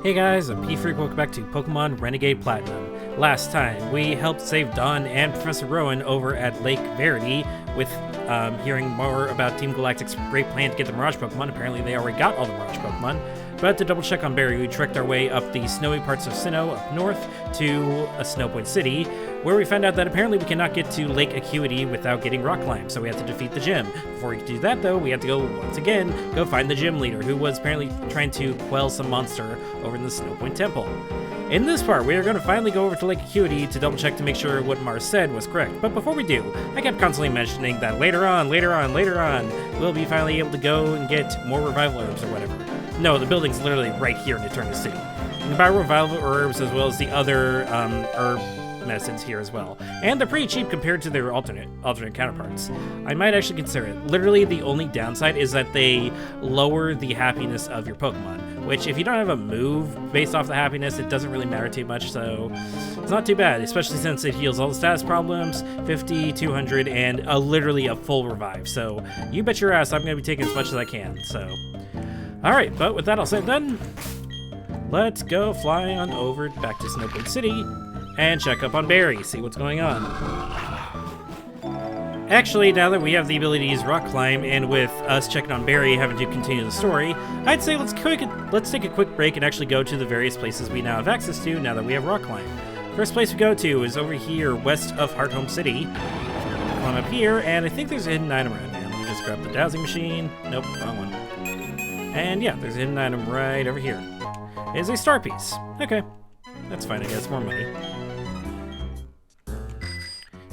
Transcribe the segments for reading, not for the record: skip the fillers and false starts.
Hey guys, I'm P-Freak, welcome back to Pokemon Renegade Platinum. Last time, we helped save Dawn and Professor Rowan over at Lake Verity with hearing more about Team Galactic's great plan to get the Mirage Pokemon. Apparently they already got all the Mirage Pokemon. But to double check on Barry, we trekked our way up the snowy parts of Sinnoh up north to a Snowpoint City, where we found out that apparently we cannot get to Lake Acuity without getting rock climb, so we had to defeat the gym. Before we could do that though, we had to go, once again, go find the gym leader, who was apparently trying to quell some monster over in the Snowpoint Temple. In this part, we are going to finally go over to Lake Acuity to double check to make sure what Mars said was correct. But before we do, I kept constantly mentioning that later on, we'll be finally able to go and get more revival herbs or whatever. No, the building's literally right here in Eternal City. You can buy revival herbs as well as the other herb medicines here as well. And they're pretty cheap compared to their alternate counterparts. I might actually consider it. Literally the only downside is that they lower the happiness of your Pokemon, which if you don't have a move based off the happiness, it doesn't really matter too much, so it's not too bad, especially since it heals all the status problems, 50, 200, and literally a full revive. So you bet your ass I'm going to be taking as much as I can, so... Alright, but with that all said and done, let's go fly on over back to Snowpoint City and check up on Barry, see what's going on. Actually, now that we have the ability to use Rock Climb, and with us checking on Barry having to continue the story, I'd say let's take a quick break and actually go to the various places we now have access to now that we have Rock Climb. First place we go to is over here west of Hearthome City. Come up here, and I think there's a hidden item around here. Let me just grab the dowsing machine. Nope, wrong one. And yeah, there's a hidden item right over here. It is a star piece. Okay, that's fine, I guess. More money.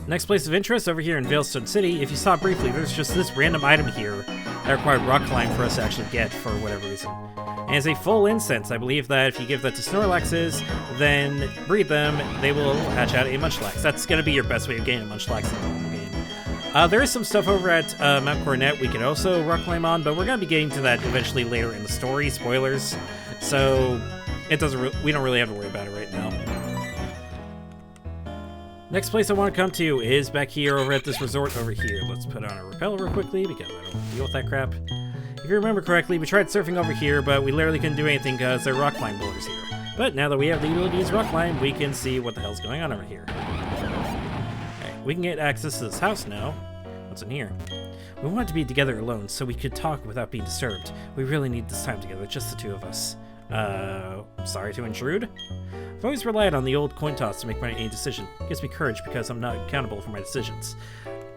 Next place of interest over here in Veilstone City. If you saw briefly, there's just this random item here that required rock climb for us to actually get for whatever reason. And it's a full incense. I believe that if you give that to Snorlaxes, then breed them, they will hatch out a Munchlax. That's going to be your best way of getting a Munchlax in the whole game. There is some stuff over at Mount Coronet we can also rock climb on, but we're going to be getting to that eventually later in the story. Spoilers. So it doesn't. We don't really have to worry about it right now. Next place I want to come to is back here over at this resort over here. Let's put on a repeller real quickly because I don't deal with that crap. If you remember correctly, we tried surfing over here, but we literally couldn't do anything because there are rock climb boulders here. But now that we have the ability to use rock climb, we can see what the hell's going on over here. We can get access to this house now. What's in here? We wanted to be together alone so we could talk without being disturbed. We really need this time together, just the two of us. Sorry to intrude? I've always relied on the old coin toss to make any decision. It gives me courage because I'm not accountable for my decisions.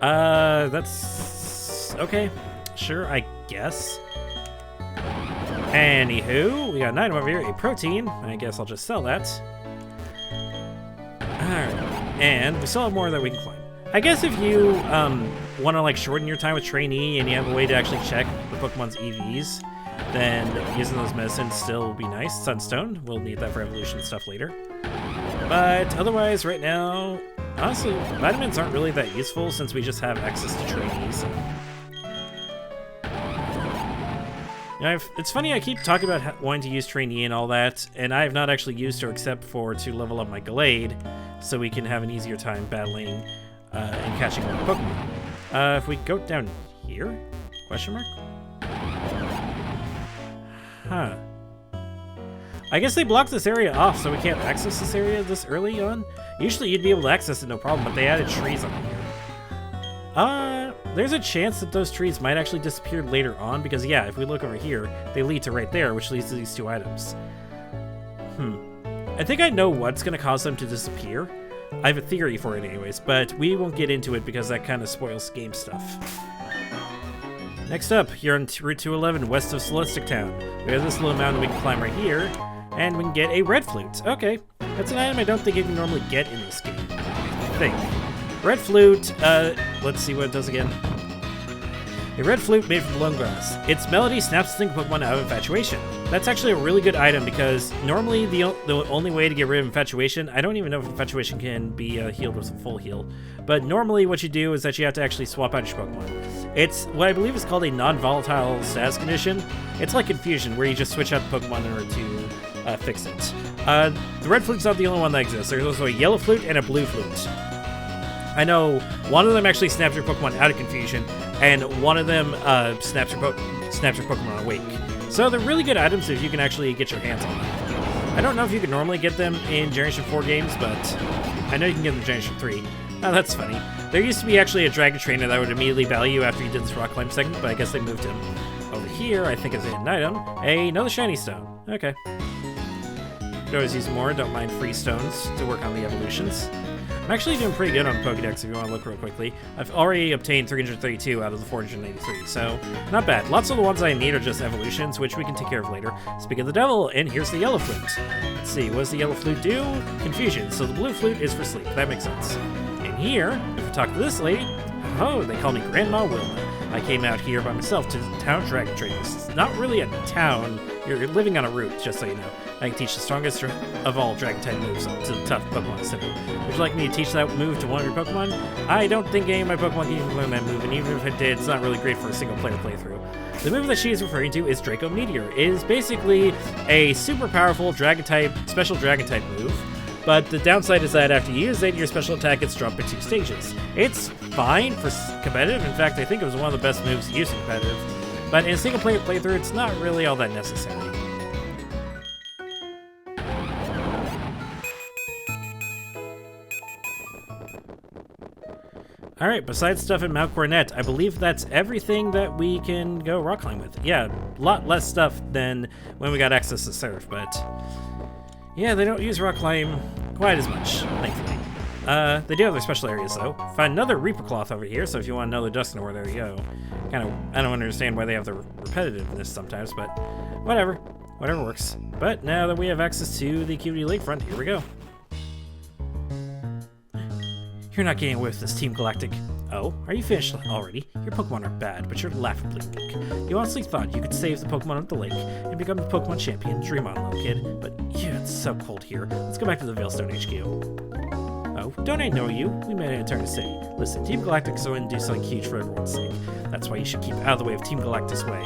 That's... okay. Sure, I guess. Anywho, we got an item over here, a protein. I guess I'll just sell that. Alright. And we still have more that we can climb. I guess if you want to like shorten your time with trainee and you have a way to actually check the Pokemon's EVs, then using those medicines still will be nice. Sunstone, we'll need that for evolution stuff later. But otherwise, right now, honestly, vitamins aren't really that useful since we just have access to trainees. You know, it's funny, I keep talking about wanting to use trainee and all that, and I have not actually used her except for to level up my Gallade, so we can have an easier time battling and catching more Pokemon. If we go down here? Question mark? Huh. I guess they blocked this area off, so we can't access this area this early on. Usually you'd be able to access it no problem, but they added trees on here. There's a chance that those trees might actually disappear later on, because yeah, if we look over here, they lead to right there, which leads to these two items. I think I know what's going to cause them to disappear. I have a theory for it anyways, but we won't get into it because that kind of spoils game stuff. Next up, here on Route 211, west of Celestic Town. We have this little mountain we can climb right here, and we can get a Red Flute. Okay, that's an item I don't think you can normally get in this game, I think. Red Flute, let's see what it does again. A red flute made from blown grass. Its melody snaps the Pokemon out of infatuation. That's actually a really good item because normally the only way to get rid of infatuation, I don't even know if infatuation can be healed with a full heal, but normally what you do is that you have to actually swap out your Pokemon. It's what I believe is called a non-volatile status condition. It's like confusion where you just switch out the Pokemon in order to fix it. The red flute's not the only one that exists. There's also a yellow flute and a blue flute. I know one of them actually snaps your Pokemon out of confusion, and one of them snaps your Pokemon awake. So they're really good items if you can actually get your hands on them. I don't know if you can normally get them in Generation 4 games, but I know you can get them in Generation 3. Oh, that's funny. There used to be actually a Dragon Trainer that would immediately value you after you did this rock climb segment, but I guess they moved him. Over here, I think is an item. Another shiny stone. Okay. Could always use more. Don't mind free stones to work on the evolutions. I'm actually doing pretty good on Pokédex if you want to look real quickly. I've already obtained 332 out of the 483, so not bad. Lots of the ones I need are just evolutions, which we can take care of later. Speaking of the devil, and here's the yellow flute. Let's see, what does the yellow flute do? Confusion. So the blue flute is for sleep. That makes sense. And here, if we talk to this lady, oh, they call me Grandma Wilma. I came out here by myself to the town of Dragon Trainers. It's not really a town. You're living on a route, just so you know. I can teach the strongest of all Dragon-type moves to the tough Pokemon Center. Would you like me to teach that move to one of your Pokemon? I don't think any of my Pokemon can even learn that move, and even if it did, it's not really great for a single-player playthrough. The move that she is referring to is Draco Meteor. It is basically a super powerful Dragon-type, special Dragon-type move. But the downside is that after you use it, your special attack gets dropped by 2 stages. It's fine for competitive. In fact, I think it was one of the best moves to use in competitive. But in a single-player playthrough, it's not really all that necessary. Alright, besides stuff in Mount Coronet, I believe that's everything that we can go rock climb with. Yeah, a lot less stuff than when we got access to Surf, but yeah, they don't use rock climb quite as much, thankfully. They do have their special areas, though. Find another Reaper Cloth over here, so if you want another Dusknoir, there you go. I don't understand why they have the repetitiveness sometimes, but whatever. Whatever works. But now that we have access to the QD Lakefront, here we go. You're not getting away with this, Team Galactic. Oh, are you finished already? Your Pokemon are bad, but you're laughably weak. You honestly thought you could save the Pokemon at the lake and become the Pokemon champion. Dream on, little kid. But yeah, it's so cold here. Let's go back to the Veilstone HQ. Oh, don't I know you? We met in Eterna City. Listen, Team Galactic's going to do something huge for everyone's sake. That's why you should keep out of the way of Team Galactic's way.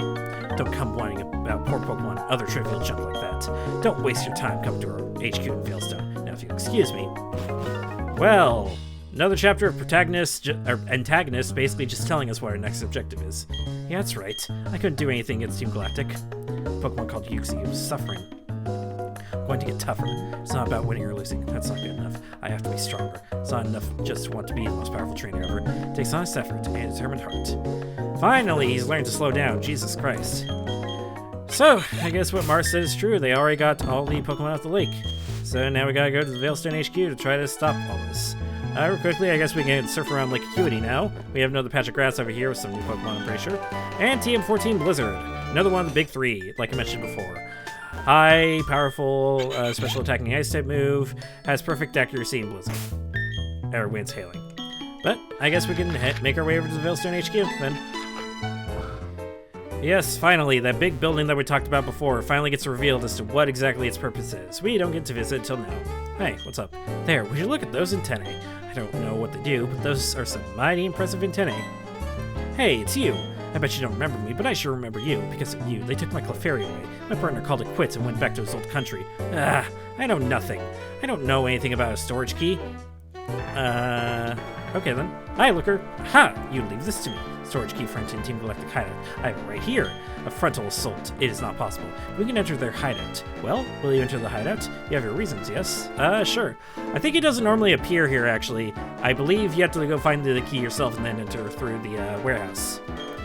Don't come whining about poor Pokemon and other trivial junk like that. Don't waste your time coming to our HQ in Veilstone. Now, if you'll excuse me. Well, another chapter of antagonists basically just telling us what our next objective is. Yeah, that's right. I couldn't do anything against Team Galactic. Pokemon called Yuxi was suffering. I'm going to get tougher. It's not about winning or losing. That's not good enough. I have to be stronger. It's not enough just to want to be the most powerful trainer ever. It takes honest effort and a determined heart. Finally, he's learned to slow down. Jesus Christ. So, I guess what Mars said is true. They already got all the Pokemon out the lake. So now we gotta go to the Veilstone HQ to try to stop all this. Real quickly, I guess we can surf around Lake Acuity now. We have another patch of grass over here with some new Pokemon, I'm pretty sure. And TM14 Blizzard. Another one of the big 3, like I mentioned before. High, powerful, special attacking ice-type move. Has perfect accuracy in Blizzard. Or Wind's Hailing. But I guess we can make our way over to the Veilstone HQ, then. Yes, finally, that big building that we talked about before finally gets revealed as to what exactly its purpose is. We don't get to visit until now. Hey, what's up? There, would you look at those antennae? I don't know what they do, but those are some mighty impressive antennae. Hey, it's you! I bet you don't remember me, but I sure remember you. Because of you, they took my Clefairy away. My partner called it quits and went back to his old country. Ah, I know nothing. I don't know anything about a storage key. Okay then. Hi, Looker. Ha! You leave this to me. Storage key front in Team Galactic hideout. I have it right here. A frontal assault. It is not possible. We can enter their hideout. Well, will you enter the hideout? You have your reasons, yes? Sure. I think it doesn't normally appear here, actually. I believe you have to go find the key yourself and then enter through the warehouse.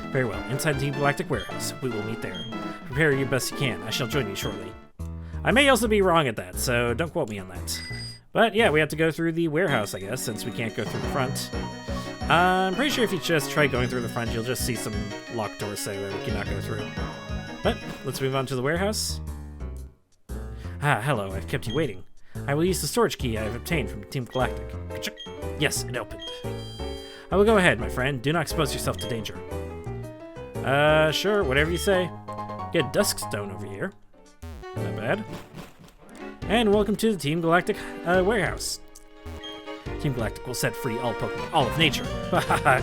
Very well. Inside the Team Galactic warehouse. We will meet there. Prepare your best you can. I shall join you shortly. I may also be wrong at that, so don't quote me on that. But yeah, we have to go through the warehouse, I guess, since we can't go through the front. I'm pretty sure if you just try going through the front, you'll just see some locked doors say that we cannot go through. But let's move on to the warehouse. Ah, hello, I've kept you waiting. I will use the storage key I have obtained from Team Galactic. Yes, it opened. I will go ahead, my friend. Do not expose yourself to danger. Sure, whatever you say. Get a Duskstone over here. Not bad. And welcome to the Team Galactic warehouse. Team Galactic will set free all Pokemon, all of nature.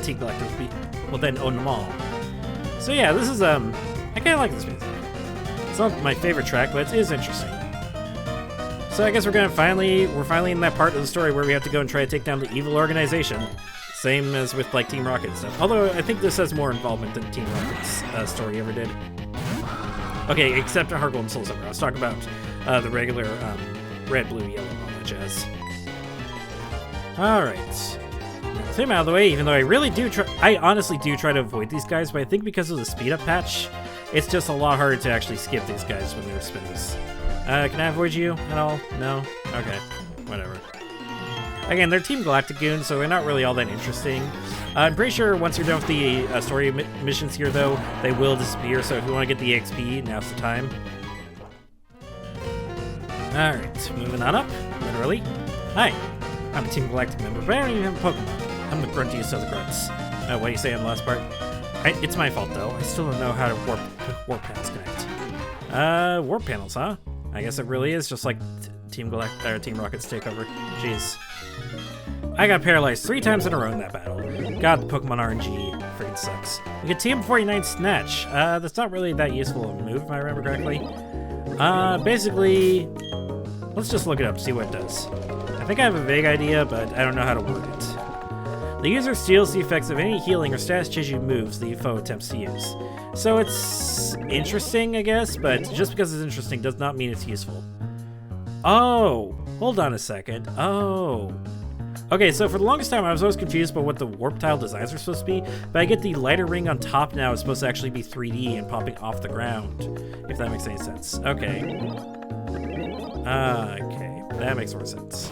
Team Galactic will then own them all. So yeah, this is, I kind of like this music. It's not my favorite track, but it is interesting. So I guess we're finally in that part of the story where we have to go and try to take down the evil organization. Same as with, like, Team Rocket and stuff. Although, I think this has more involvement than Team Rocket's story ever did. Okay, except Heart Gold and Soul Silver. I was talking about the regular red, blue, yellow, all that jazz. Alright. With him out of the way, even though I honestly do try to avoid these guys, but I think because of the speed up patch, it's just a lot harder to actually skip these guys when they're spinnies. Can I avoid you at all? No? Okay. Whatever. Again, they're Team Galactic goons, so they're not really all that interesting. I'm pretty sure once you're done with the story missions here, though, they will disappear, so if you want to get the XP, now's the time. Alright, moving on up. Literally. Hi, I'm a Team Galactic member, but I don't even have a Pokemon. I'm the gruntiest of the grunts. What do you say on the last part? It's my fault, though. I still don't know how to warp panels connect. Warp panels, huh? I guess it really is just like Team Rocket's takeover. Jeez. I got paralyzed 3 times in a row in that battle. God, the Pokemon RNG freaking sucks. We get TM49 Snatch. That's not really that useful of a move, if I remember correctly. Basically, let's just look it up, see what it does. I think I have a vague idea, but I don't know how to word it. The user steals the effects of any healing or status changing moves the foe attempts to use. So it's interesting, I guess, but just because it's interesting does not mean it's useful. Oh, hold on a second. Oh. Okay, so for the longest time I was always confused about what the warp tile designs are supposed to be, but I get the lighter ring on top now is supposed to actually be 3D and popping off the ground, if that makes any sense. Okay. Okay, that makes more sense.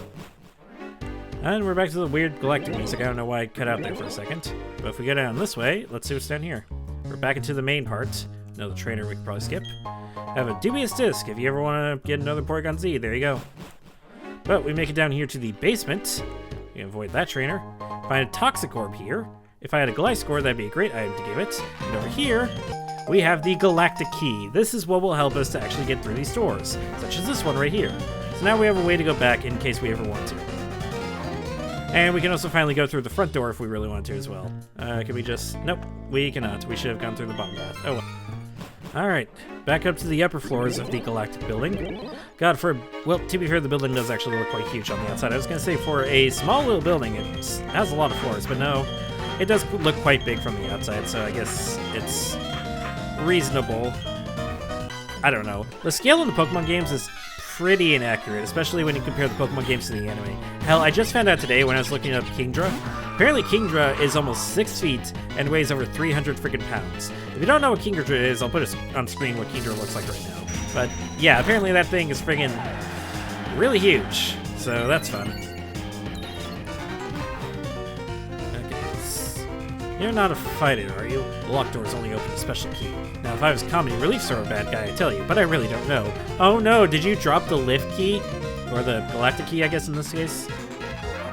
And we're back to the weird galactic music. I don't know why I cut out there for a second. But if we go down this way, let's see what's down here. We're back into the main part. Another trainer we could probably skip. Have a dubious disc if you ever want to get another Porygon Z. There you go. But we make it down here to the basement. We can avoid that trainer. Find a Toxic Orb here. If I had a Gliscor, that'd be a great item to give it. And over here, we have the Galactic Key. This is what will help us to actually get through these doors, such as this one right here. So now we have a way to go back in case we ever want to. And we can also finally go through the front door if we really want to as well. Can we just... Nope, we cannot. We should have gone through the bottom path. Oh well. Alright, back up to the upper floors of the Galactic building. God, well, to be fair, the building does actually look quite huge on the outside. I was going to say, for a small little building, it has a lot of floors, but no, it does look quite big from the outside, so I guess it's reasonable. I don't know. The scale in the Pokemon games is pretty inaccurate, especially when you compare the Pokemon games to the anime. Hell, I just found out today when I was looking up Kingdra. Apparently Kingdra is almost 6 feet and weighs over 300 freaking pounds. If you don't know what Kingdra is, I'll put it on screen what Kingdra looks like right now. But yeah, apparently that thing is friggin' really huge, so that's fun. Okay, you're not a fighter, are you? The locked doors only open a special key. Now, if I was a comedy relief sort of bad guy, I'd tell you, but I really don't know. Oh no, did you drop the lift key? Or the Galactic key, I guess, in this case?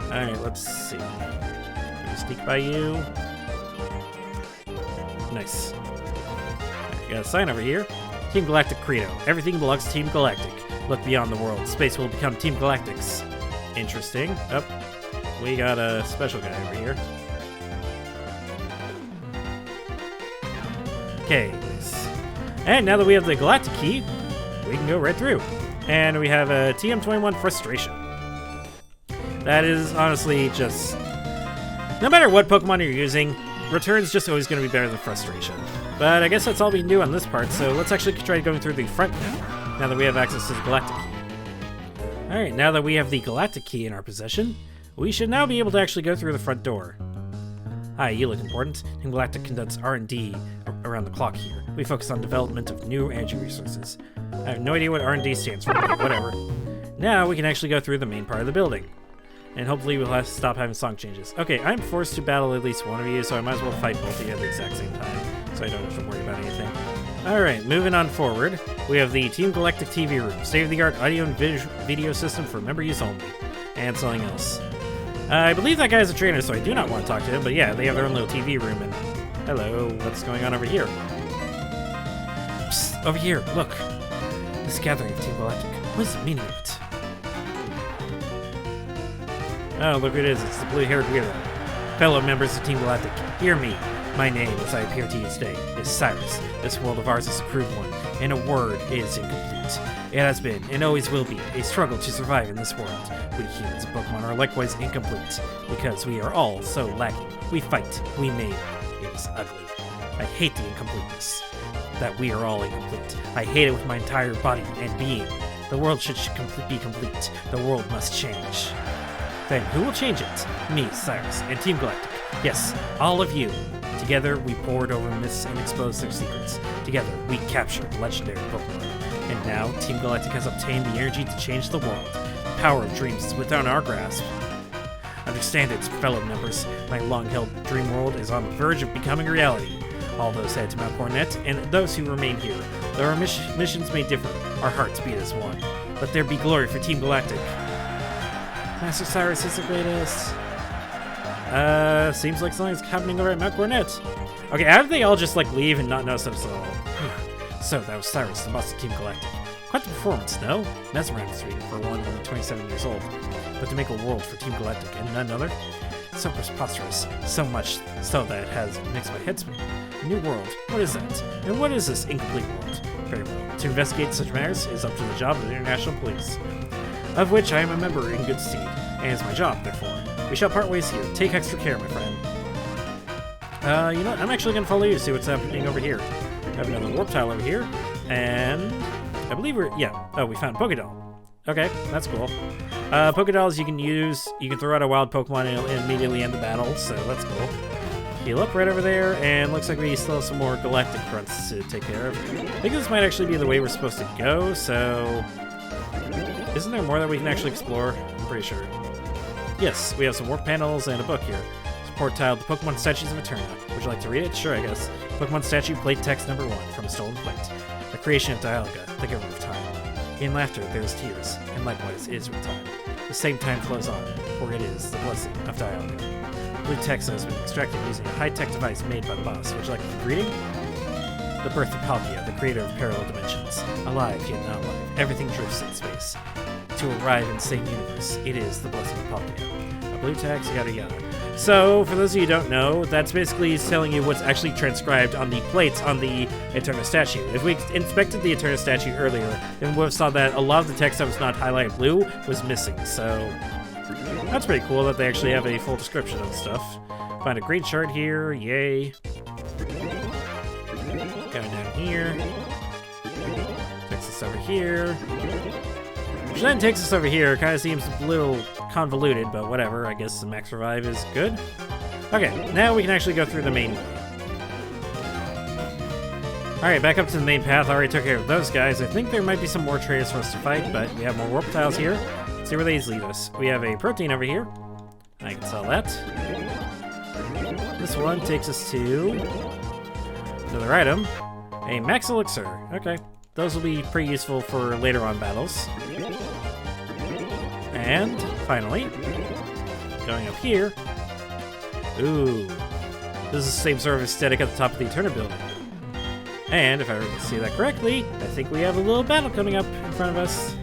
Alright, let's see. Can we sneak by you? Nice. You got a sign over here. Team Galactic Credo. Everything belongs to Team Galactic. Look beyond the world. Space will become Team Galactic's. Interesting. Oh, we got a special guy over here. Okay, nice. And now that we have the Galactic Key, we can go right through. And we have a TM21 Frustration. That is honestly just... No matter what Pokemon you're using, Return's just always going to be better than Frustration. But I guess that's all we can do on this part, so let's actually try going through the front now that we have access to the Galactic Key. Alright, now that we have the Galactic Key in our possession, we should now be able to actually go through the front door. Hi, you look important. Team Galactic conducts R&D around the clock here. We focus on development of new energy resources. I have no idea what R&D stands for, but whatever. Now we can actually go through the main part of the building. And hopefully we'll have to stop having song changes. Okay, I'm forced to battle at least one of you, so I might as well fight both of you at the exact same time, so I don't have to worry about anything. Alright, moving on forward, we have the Team Galactic TV room, state-of-the-art audio and video system for member use only, and something else. I believe that guy's a trainer, so I do not want to talk to him, but yeah, they have their own little TV room, and hello, what's going on over here? Psst, over here, look. This gathering of Team Galactic, what is the meaning of it? Oh, look who it is, it's the blue-haired weirdo. Fellow members of Team Galactic, hear me. My name, as I appear to you today, is Cyrus. This world of ours is a crude one, and a word is incomplete. It has been, and always will be, a struggle to survive in this world. We humans and Pokemon are likewise incomplete, because we are all so lacking. We fight, we maim. It is ugly. I hate the incompleteness. That we are all incomplete. I hate it with my entire body and being. The world should be complete. The world must change. Then who will change it? Me, Cyrus, and Team Galactic. Yes, all of you. Together, we pored over myths and exposed their secrets. Together, we captured legendary Pokemon. And now, Team Galactic has obtained the energy to change the world. The power of dreams is within our grasp. Understand it, fellow members. My long-held dream world is on the verge of becoming reality. All those head to Mount Coronet, and those who remain here. Though our missions may differ, our hearts beat as one. Let there be glory for Team Galactic. Master Cyrus is the greatest. Seems like something's happening over at Mount Coronet. Okay, how did they all just, like, leave and not notice us at all? So, that was Cyrus, the boss of Team Galactic. Quite the performance, no? Mesmerizing for one only 27 years old. But to make a world for Team Galactic and none other? So preposterous. So much so that it has makes my head spin. A new world. What is that? And what is this incomplete world? Very well. To investigate such matters is up to the job of the International Police, of which I am a member in good stead, and it's my job, therefore. We shall part ways here. Take extra care, my friend. You know what? I'm actually going to follow you to see what's happening over here. I have another warp tile over here, and I believe oh, we found a Pokédoll. Okay, that's cool. Pokédolls you can use, you can throw out a wild Pokemon and it'll immediately end the battle, so that's cool. Heal up right over there, and looks like we still have some more Galactic fronts to take care of. I think this might actually be the way we're supposed to go, so... Isn't there more that we can actually explore? I'm pretty sure. Yes, we have some warp panels and a book here. Support tile, the Pokemon Statues of Eterna. Would you like to read it? Sure, I guess. Pokemon Statue Plate Text number 1 from a stolen plate. The creation of Dialga, the giver of time. In laughter, there is tears, and likewise it is with time. The same time flows on, for it is the blessing of Dialga. Blue text has been extracted using a high-tech device made by the boss. Would you like the reading? The birth of Palkia, the creator of parallel dimensions. Alive, yet not alive. Everything drifts in space. To arrive in the same universe, it is the blessing of Palkia. A blue text, yada yada. So, for those of you who don't know, that's basically telling you what's actually transcribed on the plates on the Eterna statue. If we inspected the Eterna statue earlier, then we would have saw that a lot of the text that was not highlighted blue was missing, so that's pretty cool that they actually have a full description of the stuff. Find a green shard here, yay. Going down here. Takes us over here. Which then takes us over here. Kind of seems a little convoluted, but whatever. I guess the max revive is good. Okay, now we can actually go through the main way. Alright, back up to the main path. I already took care of those guys. I think there might be some more trainers for us to fight, but we have more warp tiles here. Let's see where these lead us. We have a protein over here. I can sell that. This one takes us to another item. A max elixir. Okay. Those will be pretty useful for later on battles. And finally, going up here. Ooh. This is the same sort of aesthetic at the top of the Eterna building. And if I see that correctly, I think we have a little battle coming up in front of us.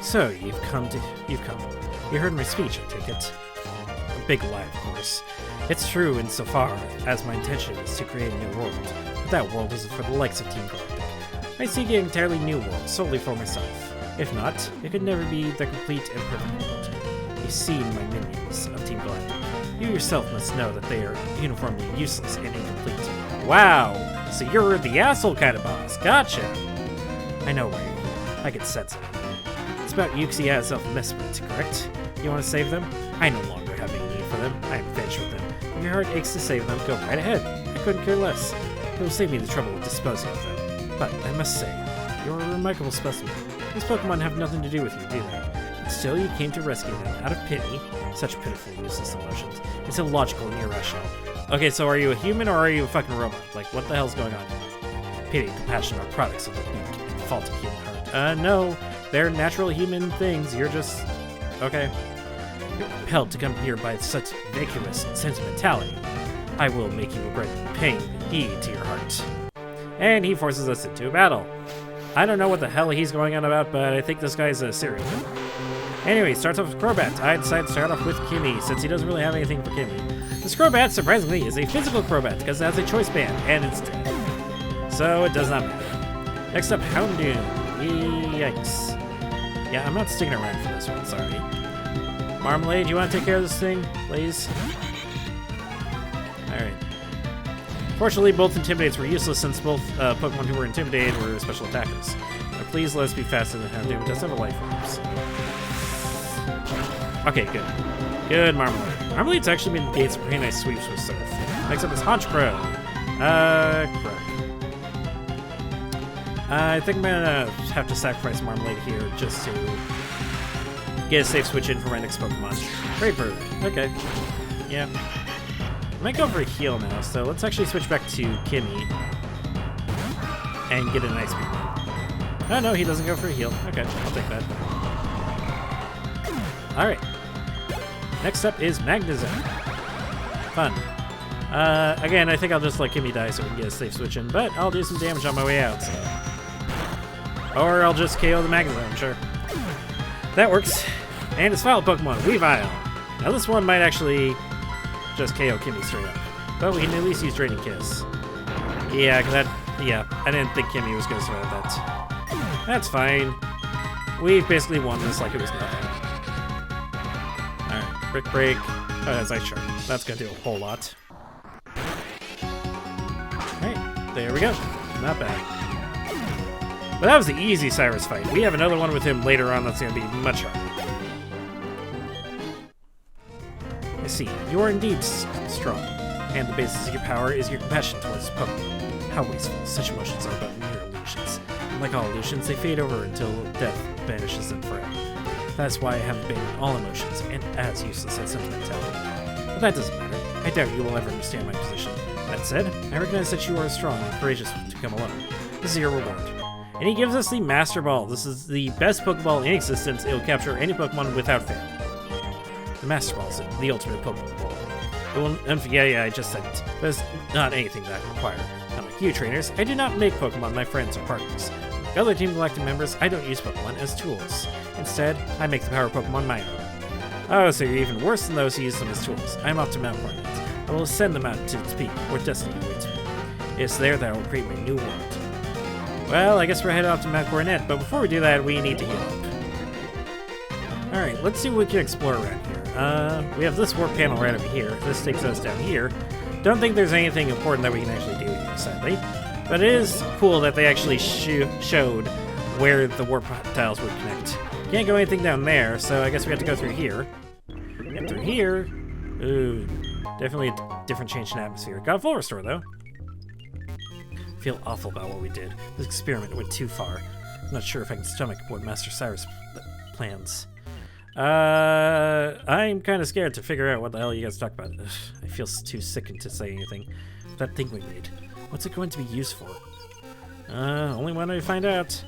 So, you've come. You heard my speech, I take it. A big lie, of course. It's true insofar as my intention is to create a new world. But that world isn't for the likes of Team Galactic. I seek an entirely new world, solely for myself. If not, it could never be the complete and perfect world. You see my minions of Team Galactic. You yourself must know that they are uniformly useless and incomplete. Wow! So you're the asshole kind of boss. Gotcha! I know why you're here. I can sense it. It's about Uxie as of Mesmerite, correct? You want to save them? I no longer have any need for them. I am finished with them. If your heart aches to save them, go right ahead. I couldn't care less. It will save me the trouble of disposing of them. But I must say, you're a remarkable specimen. These Pokemon have nothing to do with you, do they? But still, you came to rescue them out of pity. Such pitiful, useless emotions. It's illogical and irrational. Okay, so are you a human or are you a fucking robot? Like, what the hell's going on here? Pity and compassion are products of the weak and faulty human heart. No. They're natural human things. You're just... Okay. You're compelled to come here by such vacuous sentimentality. I will make you regret paying heed to your heart. And he forces us into a battle. I don't know what the hell he's going on about, but I think this guy's a serial killer. Anyway, starts off with Crobat. I decided to start off with Kimmy, since he doesn't really have anything for Kimmy. This Crobat, surprisingly, is a physical Crobat, because it has a choice band, and it's dead. So it does not matter. Next up, Houndoom. Yikes. Yeah, I'm not sticking around for this one, sorry. Marmalade, you want to take care of this thing, please? Alright. Fortunately, both Intimidates were useless since both Pokemon who were intimidated were special attackers. please let us be faster than Houndoom. It does have a life orb, so... Okay, good. Good Marmalade. Marmalade's actually been getting some pretty nice sweeps with Surf. Next up is Haunch Crow. Crow. I think I'm gonna have to sacrifice Marmalade here just to get a safe switch in for my next Pokemon. Great Bird. Okay. Yeah. I might go for a heal now, so let's actually switch back to Kimmy and get a nice beat. Oh no, he doesn't go for a heal. Okay, I'll take that. Alright. Next up is Magnezone. Fun. Again, I think I'll just let Kimmy die so we can get a safe switch in, but I'll do some damage on my way out, so. Or I'll just KO the Magnezone, sure. That works. And its final Pokemon, Weavile. Now this one might actually just KO Kimmy straight up, but we can at least use Draining Kiss. Yeah, I didn't think Kimmy was going to survive that. That's fine. We've basically won this like it was nothing. Alright, Brick Break. Oh, that's Ice Shark. That's going to do a whole lot. Alright, there we go. Not bad. But that was the easy Cyrus fight. We have another one with him later on that's going to be much harder. I see. You are indeed strong, and the basis of your power is your compassion towards Pokemon. How wasteful. Such emotions are but mere illusions. And like all illusions, they fade over until death banishes them forever. That's why I have abandoned all emotions, and as useless as sentimentality. But that doesn't matter. I doubt you will ever understand my position. That said, I recognize that you are strong and courageous to come alone. This is your reward. And he gives us the Master Ball. This is the best Pokeball in existence. It will capture any Pokemon without fail. The Master Ball is the ultimate Pokemon Ball. It will, yeah, I just said it. But it's not anything that I require. Unlike you, trainers, I do not make Pokemon my friends or partners. Like other Team Galactic members, I don't use Pokemon as tools. Instead, I make the power Pokemon my own. Oh, so you're even worse than those who use them as tools. I'm off to Mount Coronet. I will send them out to its peak, where destiny awaits me. It's there that I will create my new world. Well, I guess we're headed off to Mount Coronet, but before we do that, we need to heal up. Alright, let's see what we can explore around here. We have this warp panel right over here. This takes us down here. Don't think there's anything important that we can actually do here, sadly. But it is cool that they actually showed where the warp tiles would connect. Can't go anything down there, so I guess we have to go through here. And through here... Ooh, definitely a different change in atmosphere. Got a full restore, though. I feel awful about what we did. This experiment went too far. I'm not sure if I can stomach what Master Cyrus plans. I'm kind of scared to figure out what the hell you guys talk about. Ugh, I feel too sickened to say anything. That thing we made. What's it going to be used for? Only one way to find out.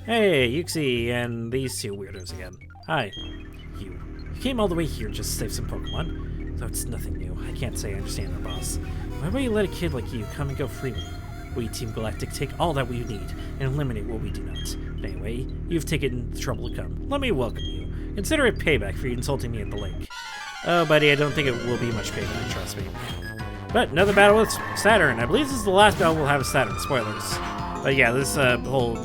Hey, Yuxi and these two weirdos again. Hi. You came all the way here just to save some Pokemon. Though it's nothing new. I can't say I understand our boss. Why would you let a kid like you come and go freely? We, Team Galactic, take all that we need and eliminate what we do not. But anyway, you've taken the trouble to come. Let me welcome you. Consider it payback for you insulting me at the lake. Oh, buddy, I don't think it will be much payback, trust me. But another battle with Saturn. I believe this is the last battle we'll have with Saturn. Spoilers. But yeah, this whole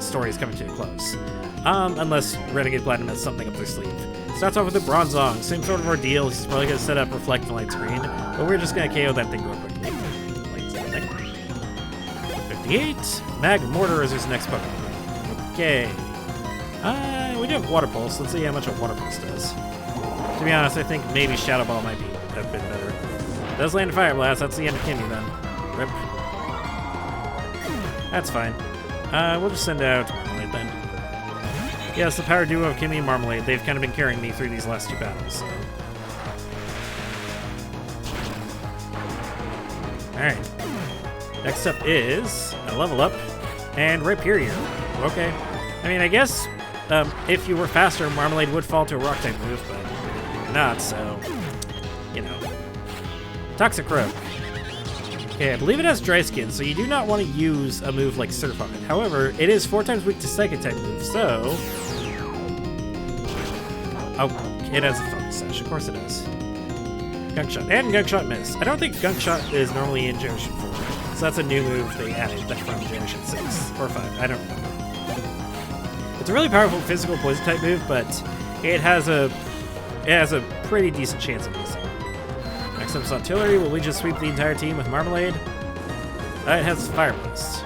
story is coming to a close. Unless Renegade Platinum has something up their sleeve. Starts off with a Bronzong. Same sort of ordeal. He's probably going to set up Reflect and Light Screen. But we're just going to KO that thing real quickly. 58. Mag Mortar is his next Pokemon. Okay. We do have Water Pulse. Let's see how much a Water Pulse does. To be honest, I think maybe Shadow Ball might have been better. Does land a Fire Blast. That's the end of Kimmy then. Rip. That's fine. We'll just send out Marmalade then. Yes, the power duo of Kimmy and Marmalade. They've kind of been carrying me through these last two battles. So. Alright. Next up is a level up and Rhyperior. Okay. I mean, I guess if you were faster, Marmalade would fall to a rock type move, but you're not, so, you know. Toxicroak. Okay, I believe it has Dry Skin, so you do not want to use a move like Surf on it. However, it is 4 times weak to Psychic type moves, so... Oh, it has a Focus Sash. Of course it does. Gunk Shot. And Gunk Shot Miss. I don't think Gunk Shot is normally in Generation 4. So that's a new move they added from Generation 6 or 5. I don't remember. It's a really powerful physical poison type move, but it has a pretty decent chance of missing. Next up is Artillery. Will we just sweep the entire team with Marmalade? It has Fire Blast.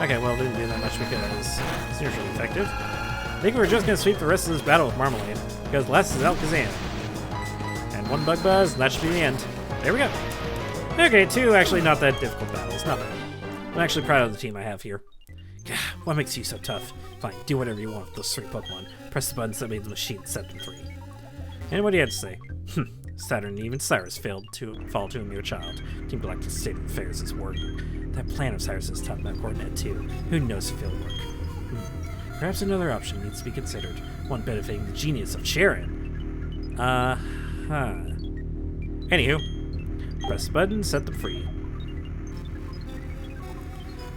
Okay, well, didn't do that much because it's usually effective. I think we're just gonna sweep the rest of this battle with Marmalade, because last is Alakazam. And one Bug Buzz, and that should be the end. There we go. Okay, 2 actually not that difficult battles, not bad. I'm actually proud of the team I have here. God, what makes you so tough? Fine, do whatever you want with those 3 Pokemon. Press the buttons that made the machine set them free. And what do you have to say? Saturn and even Cyrus failed to fall to a mere child. Team Galactic's state of affairs is worrying. That plan of Cyrus's top map coordinate too. Who knows if it'll work? Perhaps another option needs to be considered. One benefiting the genius of Sharon. Anywho, press the button, set them free.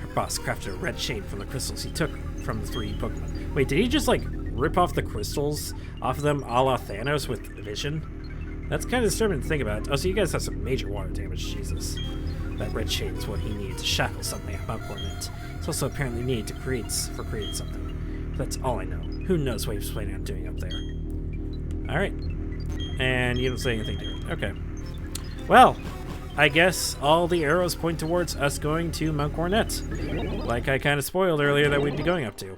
Her boss crafted a red shade from the crystals he took from the 3 Pokemon. Wait, did he just like rip off the crystals off of them a la Thanos with vision? That's kind of disturbing to think about. Oh, so you guys have some major water damage, Jesus. That red shade is what he needed to shackle something about Coordinate. It's also apparently needed to create something. But that's all I know. Who knows what he was planning on doing up there. Alright. And you don't say anything different. Okay. Well, I guess all the arrows point towards us going to Mount Coronet. Like I kind of spoiled earlier that we'd be going up to.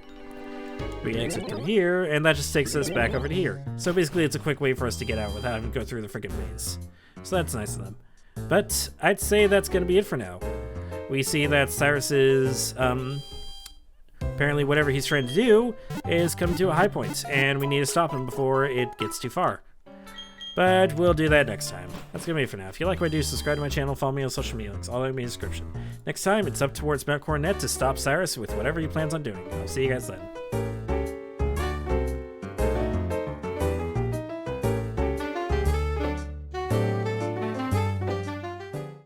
We exit through here, and that just takes us back over to here. So basically it's a quick way for us to get out without having to go through the freaking maze. So that's nice of them. But I'd say that's going to be it for now. We see that Cyrus is, apparently whatever he's trying to do is coming to a high point, and we need to stop him before it gets too far. But we'll do that next time. That's going to be it for now. If you like what I do, subscribe to my channel, follow me on social media links, all in the description. Next time, it's up towards Mount Coronet to stop Cyrus with whatever he plans on doing. I'll see you guys then.